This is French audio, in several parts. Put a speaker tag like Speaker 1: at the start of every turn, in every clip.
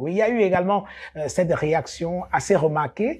Speaker 1: Oui, il y a eu également cette réaction assez remarquée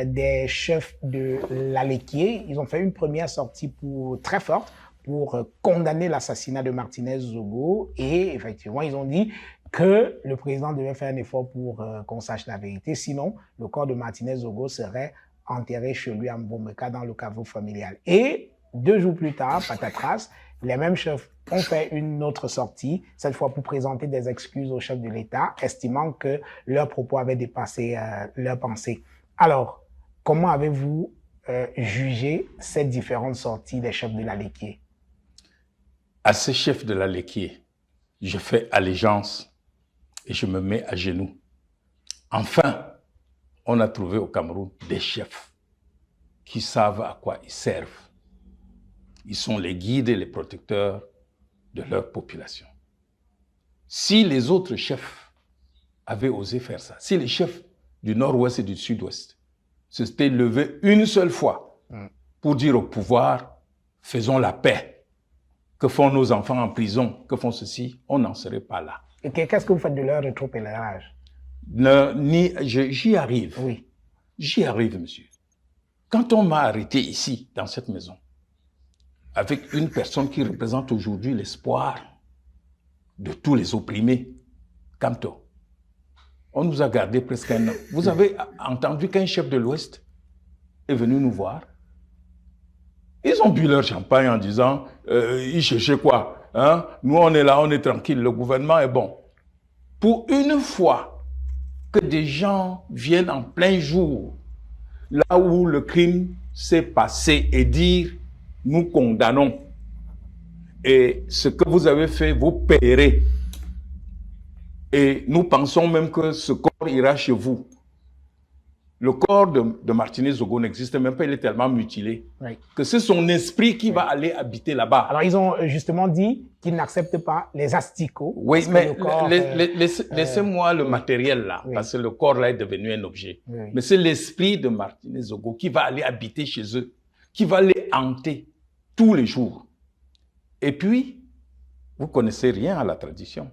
Speaker 1: des chefs de l'Alequier. Ils ont fait une première sortie très forte pour condamner l'assassinat de Martinez Zogo et effectivement, ils ont dit que le président devait faire un effort pour qu'on sache la vérité. Sinon, le corps de Martinez Zogo serait enterré chez lui à Mbomeka dans le caveau familial. Et 2 jours plus tard, patatras, les mêmes chefs ont fait une autre sortie, cette fois pour présenter des excuses au chef de l'État, estimant que leurs propos avaient dépassé leurs pensées. Alors, comment avez-vous jugé ces différentes sorties des chefs de l'Alequier?
Speaker 2: À ces chefs de l'Alequier, je fais allégeance et je me mets à genoux. Enfin, on a trouvé au Cameroun des chefs qui savent à quoi ils servent. Ils sont les guides et les protecteurs de leur population. Si les autres chefs avaient osé faire ça, si les chefs du nord-ouest et du sud-ouest s'étaient levés une seule fois pour dire au pouvoir, faisons la paix, que font nos enfants en prison, que font ceci, on n'en serait pas là.
Speaker 1: Et qu'est-ce que vous faites de leur rétropédalage?
Speaker 2: J'y arrive.
Speaker 1: Oui.
Speaker 2: J'y arrive, monsieur. Quand on m'a arrêté ici, dans cette maison, avec une personne qui représente aujourd'hui l'espoir de tous les opprimés, Kamto, on nous a gardé presque un an. Vous avez entendu qu'un chef de l'Ouest est venu nous voir? Ils ont bu leur champagne en disant, ils cherchaient quoi? Hein? Nous, on est là, on est tranquille, le gouvernement est bon. Pour une fois que des gens viennent en plein jour, là où le crime s'est passé, et dire, nous condamnons. Et ce que vous avez fait, vous paierez. Et nous pensons même que ce corps ira chez vous. Le corps de Martinez Zogo n'existe même pas, il est tellement mutilé que c'est son esprit qui va aller habiter là-bas.
Speaker 1: Alors, ils ont justement dit qu'ils n'acceptent pas les asticots.
Speaker 2: Oui, mais laissez-moi le matériel là, parce que le corps là est devenu un objet. Mais c'est l'esprit de Martinez Zogo qui va aller habiter chez eux, qui va les hanter tous les jours. Et puis, vous connaissez rien à la tradition.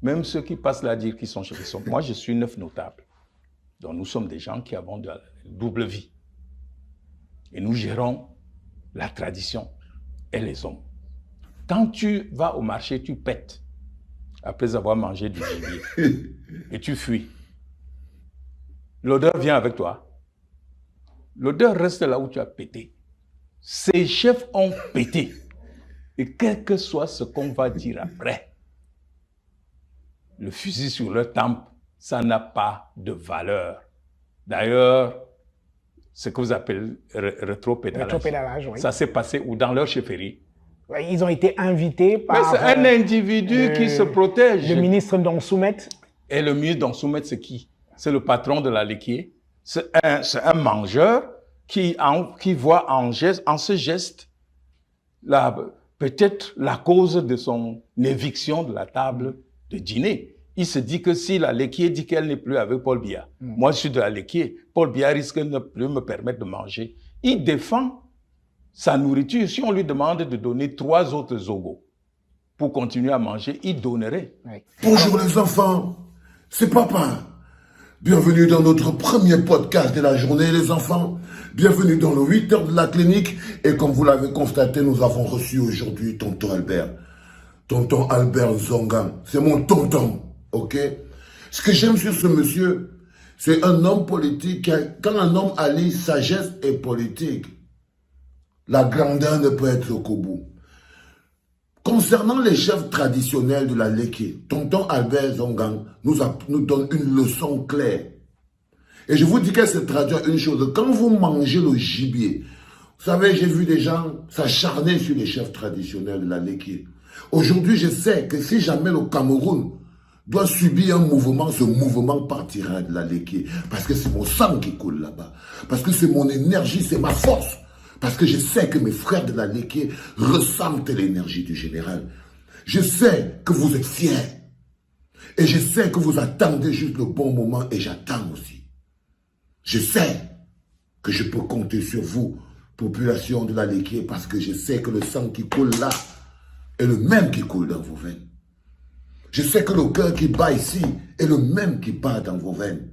Speaker 2: Même ceux qui passent là à dire qu'ils sont chez eux. Moi, je suis 9 notables. Donc, nous sommes des gens qui avons de la double vie. Et nous gérons la tradition et les hommes. Quand tu vas au marché, tu pètes après avoir mangé du gibier et tu fuis. L'odeur vient avec toi. L'odeur reste là où tu as pété. Ces chefs ont pété. Et quel que soit ce qu'on va dire après, le fusil sur leur tempe, ça n'a pas de valeur. D'ailleurs, ce que vous appelez rétropédalage, ça s'est passé où? Dans leur chefferie.
Speaker 1: Ils ont été invités par...
Speaker 2: Mais c'est un individu qui se protège.
Speaker 1: Le ministre Donsoumet.
Speaker 2: Et le ministre Donsoumet, c'est qui? C'est le patron de l'Alequier. C'est un mangeur qui voit en ce geste peut-être la cause de son éviction de la table de dîner. Il se dit que si l'Alequier dit qu'elle n'est plus avec Paul Biya, moi je suis de l'Alequier, Paul Biya risque de ne plus me permettre de manger. Il défend sa nourriture. Si on lui demande de donner 3 autres Zogo pour continuer à manger, il donnerait.
Speaker 3: Bonjour les enfants, c'est papa. Bienvenue dans notre premier podcast de la journée, les enfants. Bienvenue dans le 8 heures de la clinique. Et comme vous l'avez constaté, nous avons reçu aujourd'hui tonton Albert. Tonton Albert Zongan. C'est mon tonton, ok? Ce que j'aime sur ce monsieur, c'est un homme politique. Quand un homme allie sagesse et politique, la grandeur ne peut être qu'au bout. Concernant les chefs traditionnels de la Léké, tonton Albert Zongan nous donne une leçon claire. Et je vous dis qu'elle se traduit à une chose. Quand vous mangez le gibier, vous savez, j'ai vu des gens s'acharner sur les chefs traditionnels de la Léké. Aujourd'hui, je sais que si jamais le Cameroun doit subir un mouvement, ce mouvement partira de la Léké. Parce que c'est mon sang qui coule là-bas. Parce que c'est mon énergie, c'est ma force. Parce que je sais que mes frères de la Léké ressentent l'énergie du général. Je sais que vous êtes fiers. Et je sais que vous attendez juste le bon moment et j'attends aussi. Je sais que je peux compter sur vous, population de la Léké, parce que je sais que le sang qui coule là est le même qui coule dans vos veines. Je sais que le cœur qui bat ici est le même qui bat dans vos veines.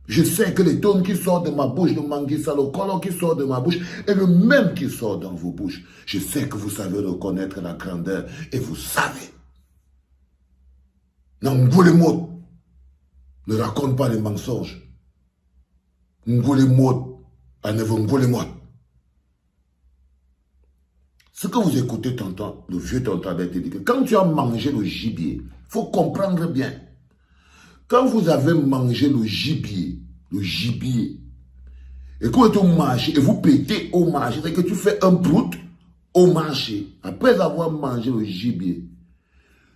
Speaker 3: Je sais que les tonnes qui sortent de ma bouche, le manguissa, le colon qui sort de ma bouche, est le même qui sort dans vos bouches. Je sais que vous savez reconnaître la grandeur et vous savez. N'Angoulé-Maud ne raconte pas les mensonges. N'Angoulé-Maud à N'Angoulé-Maud. Ce que vous écoutez, tonton, le vieux tonton avait dit que quand tu as mangé le gibier, il faut comprendre bien. Quand vous avez mangé le gibier, et que vous mangez, et vous pétez au marché, c'est que tu fais un broute au marché, après avoir mangé le gibier,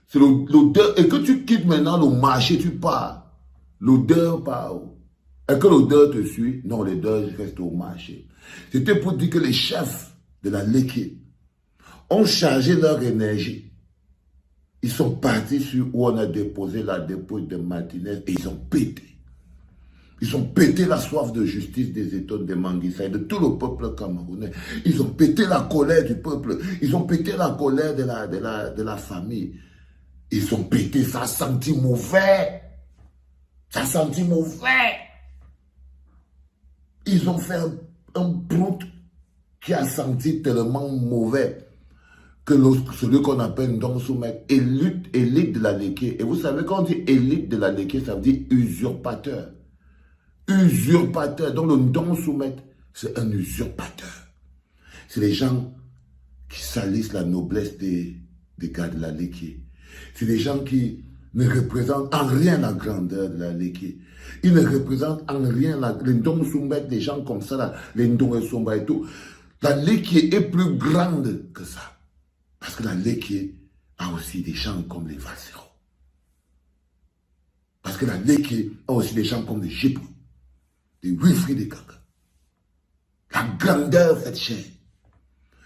Speaker 3: c'est l'odeur, et que tu quittes maintenant le marché, tu pars, l'odeur part, et que l'odeur te suit, non, l'odeur reste au marché. C'était pour dire que les chefs de la Léké ont chargé leur énergie. Ils sont partis sur où on a déposé la dépouille de Martinez et ils ont pété. Ils ont pété la soif de justice des États de Manguissa et de tout le peuple camerounais. Ils ont pété la colère du peuple. Ils ont pété la colère de la famille. Ils ont pété, ça a senti mauvais. Ça a senti mauvais. Ils ont fait un brut qui a senti tellement mauvais que celui qu'on appelle Ndong Soumet, élite de la Léké. Et vous savez, quand on dit élite de la Léké, ça veut dire usurpateur. Usurpateur. Donc le Ndong Soumet, c'est un usurpateur. C'est les gens qui salissent la noblesse des gars de la Léké. C'est des gens qui ne représentent en rien la grandeur de la Léké. Ils ne représentent en rien les Ndong Soumet, des gens comme ça, là, les Ndong Somba et tout. La Léké est plus grande que ça. Parce que la Léké a aussi des gens comme les Valsero. Parce que la Léké a aussi des gens comme les Jipou, les Wifri des Kaka. La grandeur fait cher.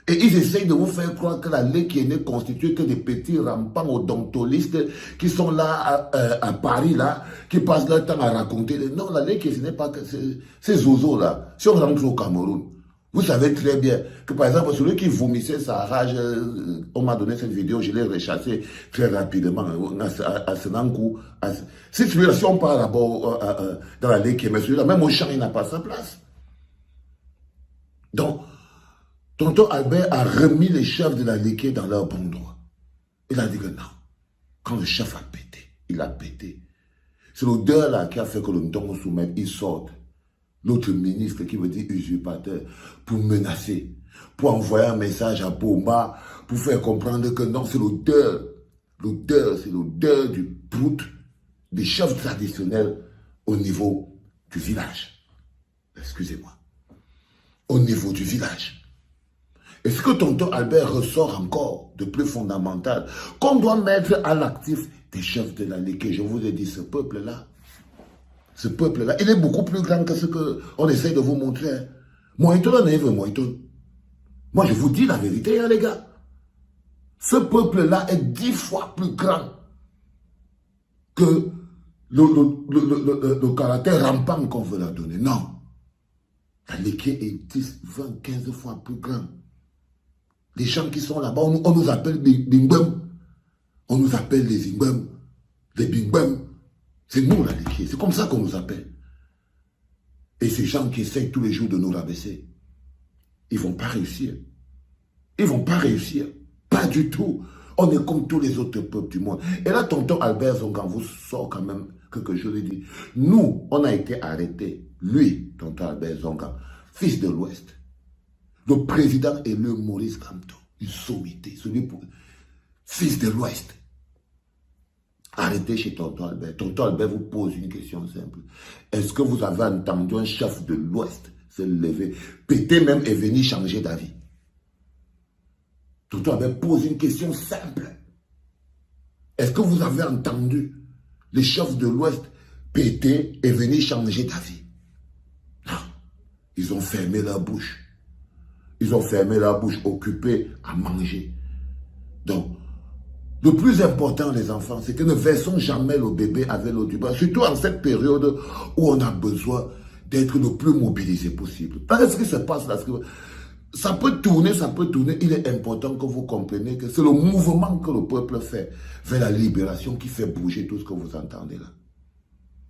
Speaker 3: Et ils essayent de vous faire croire que la Léké n'est constituée que des petits rampants odontolistes qui sont là à Paris, là, qui passent leur temps à raconter. Non, la Léké, ce n'est pas que ces zozos-là. Si on rentre au Cameroun, vous savez très bien que, par exemple, celui qui vomissait sa rage, on m'a donné cette vidéo, je l'ai rechassée très rapidement à Senankou. Si celui-là, si on parle d'abord dans la Léké, mais celui-là, même au champ, il n'a pas sa place. Donc, tonton Albert a remis les chefs de la Léké dans leur bon droit. Il a dit que non. Quand le chef a pété, il a pété. C'est l'odeur là qui a fait que le Ndongo Soumet, il sorte. L'autre ministre qui veut dire usurpateur, pour menacer, pour envoyer un message à Boma, pour faire comprendre que non, c'est l'odeur. L'odeur, c'est l'odeur du brut des chefs traditionnels au niveau du village. Excusez-moi. Au niveau du village. Et ce que tonton Albert ressort encore de plus fondamental, qu'on doit mettre à l'actif des chefs de la Léké. Je vous ai dit, ce peuple-là, il est beaucoup plus grand que ce qu'on essaye de vous montrer. Moi, je vous dis la vérité, hein, les gars. Ce peuple-là est 10 fois plus grand que le caractère rampant qu'on veut leur donner. Non. La Léké est 10, 20, 15 fois plus grand. Les gens qui sont là-bas, on nous appelle Bingbem. On nous appelle les Ingbem, les Bingbem. C'est nous, la Léké. C'est comme ça qu'on nous appelle. Et ces gens qui essayent tous les jours de nous rabaisser, ils ne vont pas réussir. Ils ne vont pas réussir. Pas du tout. On est comme tous les autres peuples du monde. Et là, tonton Albert Zongan vous sort quand même quelque chose. Il dit, nous, on a été arrêtés. Lui, tonton Albert Zongan, fils de l'Ouest. Le président élu Maurice Kamto, une sommité, celui pour fils de l'Ouest. Arrêtez chez tonton Albert. Tonton Albert vous pose une question simple. Est-ce que vous avez entendu un chef de l'Ouest se lever, péter même et venir changer d'avis? Tonton Albert pose une question simple. Est-ce que vous avez entendu les chefs de l'Ouest péter et venir changer d'avis? Non. Ils ont fermé leur bouche. Ils ont fermé leur bouche, occupés à manger. Donc, le plus important, les enfants, c'est que ne versons jamais le bébé avec l'eau du bain, surtout en cette période où on a besoin d'être le plus mobilisé possible. Parce que ce qui se passe là, Ça peut tourner. Il est important que vous compreniez que c'est le mouvement que le peuple fait vers la libération qui fait bouger tout ce que vous entendez là.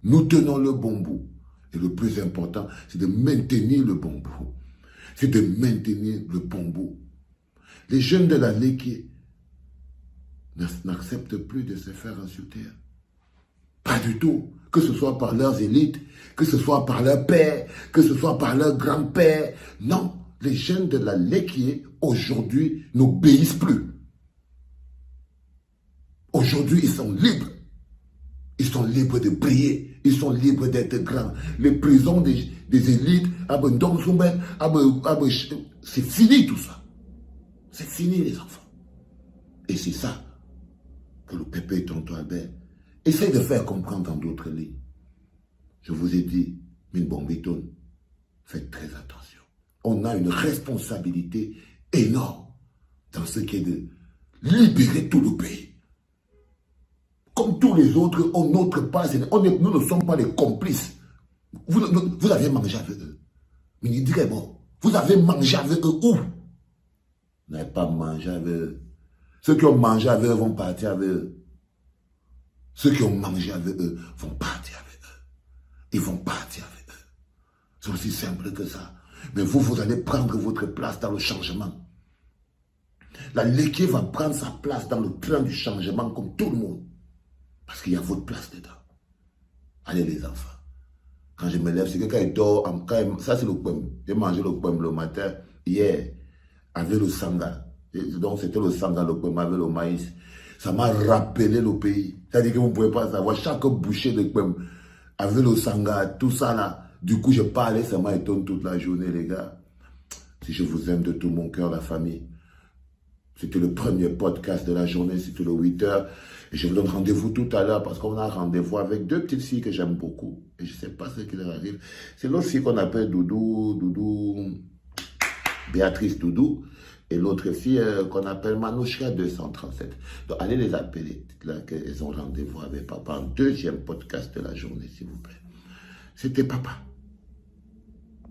Speaker 3: Nous tenons le bon bout. Et le plus important, c'est de maintenir le bon bout. C'est de maintenir le bon bout. Les jeunes de la Léké n'acceptent plus de se faire insulter. Pas du tout. Que ce soit par leurs élites, que ce soit par leur père, que ce soit par leur grand-père. Non, les jeunes de la Léké, aujourd'hui, n'obéissent plus. Aujourd'hui, ils sont libres. Ils sont libres de briller. Ils sont libres d'être grands. Les prisons des élites, c'est fini tout ça. C'est fini les enfants. Et c'est ça que le pépé et tonton Albert essaie de faire comprendre dans d'autres lignes. Je vous ai dit, Minbombiton, faites très attention. On a une responsabilité énorme dans ce qui est de libérer tout le pays. Comme tous les autres, on notre pas, nous ne sommes pas les complices. Vous avez mangé avec eux. Mais il dirait, bon, vous avez mangé avec eux où? Vous n'avez pas mangé avec eux. Ceux qui ont mangé avec eux vont partir avec eux. Ceux qui ont mangé avec eux vont partir avec eux. Ils vont partir avec eux. C'est aussi simple que ça. Mais vous allez prendre votre place dans le changement. La Léké va prendre sa place dans le plan du changement comme tout le monde. Parce qu'il y a votre place dedans. Allez les enfants. Quand je me lève, c'est que quand il dort, ça c'est le poème. J'ai mangé le poème le matin, hier, avec le sanga. Donc c'était le sanga, le poème avec le maïs. Ça m'a rappelé le pays. C'est-à-dire que vous ne pouvez pas savoir, chaque bouchée de poème, avec le sanga, tout ça là. Du coup, je parlais, ça m'a étonné toute la journée, les gars. Si je vous aime de tout mon cœur, la famille. C'était le premier podcast de la journée, c'était le 8h. Et je vous donne rendez-vous tout à l'heure parce qu'on a rendez-vous avec deux petites filles que j'aime beaucoup. Et je ne sais pas ce qui leur arrive. C'est l'autre fille qu'on appelle Béatrice Doudou. Et l'autre fille qu'on appelle Manouchka 237. Donc allez les appeler. Là qu'elles ont rendez-vous avec papa. Un deuxième podcast de la journée, s'il vous plaît. C'était papa.